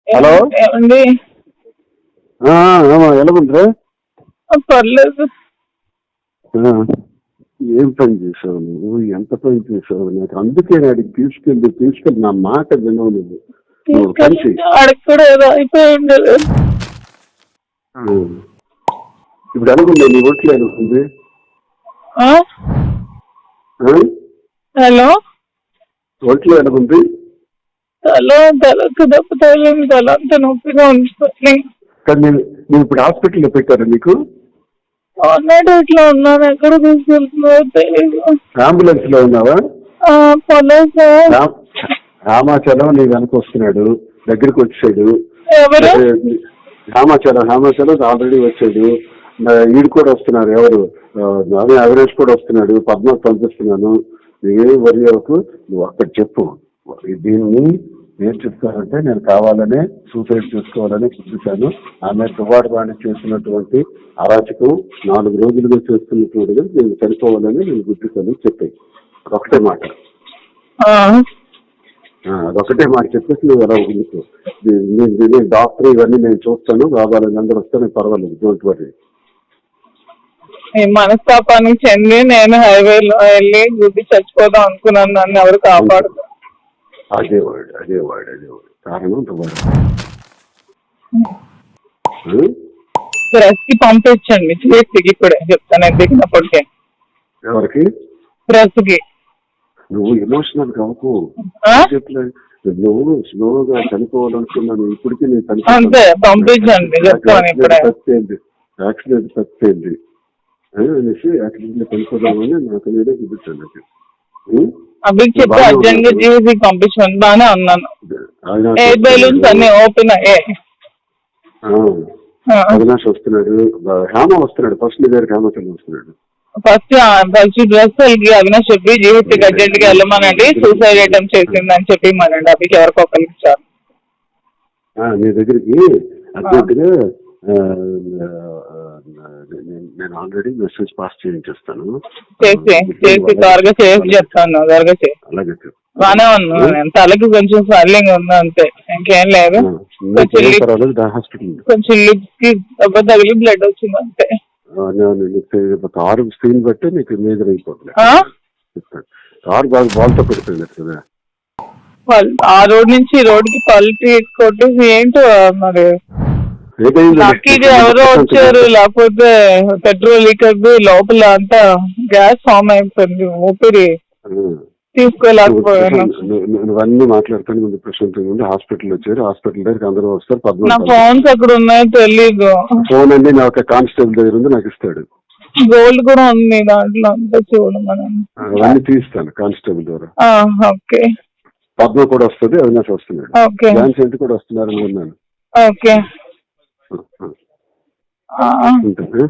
Hello ఏమండి? ఎలా ఉందిరా? పర్లేదు. ఏం పని చేసావు నువ్వు? ఎంత పని చేసావు? నాకు అందుకే అడిగి తీసుకెళ్ళి నా మాట వినవు నువ్వు కలిసి ఆడికి కూడా ఏదో అయిపోయి ఉండదు. ఇప్పుడు అనుకుంది నీ ఒట్లు అనుకుంది. హలో, ఒట్లు అనుకుంది. తలకు దెబ్బ తగిలింది, తల అంత నొప్పిగా ఉంది. కానీ నేను ఇప్పుడు హాస్పిటల్లో పెట్టాను నీకు. అన్నట్టు ఇట్లా ఉన్నాను, ఎక్కడ తీసుకెళ్తున్నారో తెలియదు. అంబులెన్స్ లో ఉన్నావా? రామాచలం నీ వెనక వస్తున్నాడు, దగ్గరికి వచ్చాడు. ఎవరు? రామాచలం ఆల్రెడీ వచ్చాడు. ఈడు కూడా వస్తున్నారు. ఎవరు? అవినాష్ కూడా వస్తున్నాడు. పద్మ పంపిస్తున్నాను. నువ్వేం వరి అవ్వకు, నువ్వు అక్కడ చెప్పు. దీన్ని ఏం చెప్తానంటే, నేను కావాలనే సూసైడ్ చేసుకోవాలని చూపించాను. ఆమె దువ్వాడబాణి చేసినటువంటి అరాచకం 4 రోజులుగా చేస్తున్నటువంటిది నేను చనిపోవాలని నేను గుర్తిస్తాను చెప్పాయి. అదొకటే మాట. అదొకటే మాట చెప్పేసి నువ్వు ఎలా ఉండుకో. నేను డాక్టర్ ఇవన్నీ నేను చూస్తాను, కావాలని అందరూ వస్తే పర్వాలేదు, డోంట్ వరీ. మనస్తాపానికి చెంది నేను హైవేలో వెళ్ళి గుడ్డి చచ్చిపోదాం అనుకున్నాను. నన్ను ఎవరు కాపాడుతారు? అదే వాడు కారణం ప్రెస్ కి పంపించండి, చేతికి ఇప్పుడే చెప్తాను దిగినప్పటికే. ఎవరికి? ప్రెస్ కి. నువ్వు ఎమోషనల్ కావకు. నువ్వు స్లోగా చనిపోవాలనుకున్నాను. ఇప్పటికీ నేను అంతే, పంపించండి చెప్తాను ఇప్పుడే. యాక్సిడెంట్ తప్పేంది అనేసి యాక్సిడెంట్ లో చనిపోదామని నాకు నేనే చూపించాను. అవి చెప్పి అర్జెంట్ గా జీవీ పంపించండి. బాగానే ఉన్నాను. ఎయిర్ బెలూన్స్ అన్ని ఓపెన్ అయ్యాయి. అవినాష్ వస్తున్నాడు, హేమ వస్తున్నాడు. ఫస్ట్ నీ దగ్గర హేమచంద్ర వస్తున్నాడు. ఫస్ట్ డ్రెస్ అవినాష్ చెప్పి జీవితకి అర్జెంట్ గా వెళ్ళమనండి, సూసైడ్ అటెంప్ట్ చేసిందని చెప్పి మనండి. అవికి ఎవరికో ఒకరికి ఇచ్చారు. నీ దగ్గరికి అర్జెంట్ గా నేను ఆల్రెడీ మెసేజ్ పాస్ చేయించేస్తాను. చేసి త్వరగా చేసి చెప్తాను. త్వరగా చేసి. అలాగే బాగానే ఉన్నాను. తలకి కొంచెం స్వెల్లింగ్ ఉంది అంతే, ఇంకేం లేదు. కొంచెం లిప్స్ కి దెబ్బ తగిలి బ్లడ్ వచ్చింది అంతే. కారు స్క్రీన్ బట్టి నీకు మేజర్ అయిపోతుంది. కారు బాగా బాల్తో పెడుతుంది కదా. ఆ రోడ్ నుంచి ఈ రోడ్కి పల్టీ కొట్టేసి ఏంటో మరి ఇది ఎవరో వచ్చారు, లేకపోతే పెట్రోల్ లీక్ అయింది, లోపల అంతా గ్యాస్ ఫామ్ అయిపోయింది, ఊపిరి తీసుకోలేకపోయాను. నువ్వన్నీ మాట్లాడుతాను ముందు ప్రశాంతంగా ఉంది. హాస్పిటల్ వచ్చారు, హాస్పిటల్ దగ్గరికి అందరూ వస్తారు. నా ఫోన్స్ అక్కడ ఉన్నాయో తెలీదు. ఫోన్ అండి నా ఒక కానిస్టేబుల్ దగ్గర ఉంది, నాకు ఇస్తాడు. గోల్డ్ కూడా ఉంది దాంట్లో, అంతా చూడమని. అవన్నీ తీస్తాను కానిస్టేబుల్ ద్వారా. ఓకే. పద్మ కూడా వస్తుంది, అవినాష్ వస్తున్నాడు, డాన్స్ ఏంటి కూడా వస్తున్నారు అనుకున్నాను. ఓకే. ఉంటుంది.